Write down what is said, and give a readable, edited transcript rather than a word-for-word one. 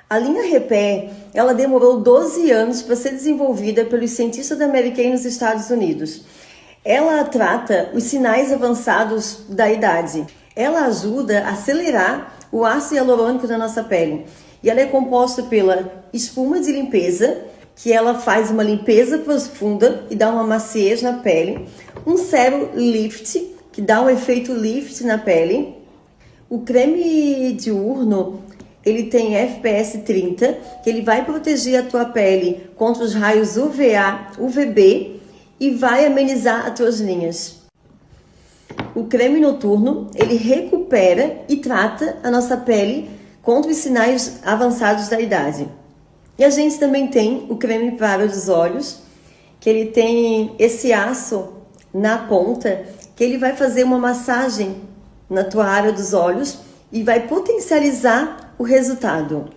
A linha Repair, ela demorou 12 anos para ser desenvolvida pelos cientistas da Mary Kay nos Estados Unidos. Ela trata os sinais avançados da idade. Ela ajuda a acelerar o ácido hialurônico da nossa pele. E ela é composta pela espuma de limpeza, que ela faz uma limpeza profunda e dá uma maciez na pele. Um sérum lift, que dá um efeito lift na pele. O creme diurno, ele tem FPS 30, que ele vai proteger a tua pele contra os raios UVA, UVB e vai amenizar as tuas linhas. O creme noturno, ele recupera e trata a nossa pele contra os sinais avançados da idade. E a gente também tem o creme para os olhos, que ele tem esse aço na ponta, que ele vai fazer uma massagem na tua área dos olhos e vai potencializar o resultado.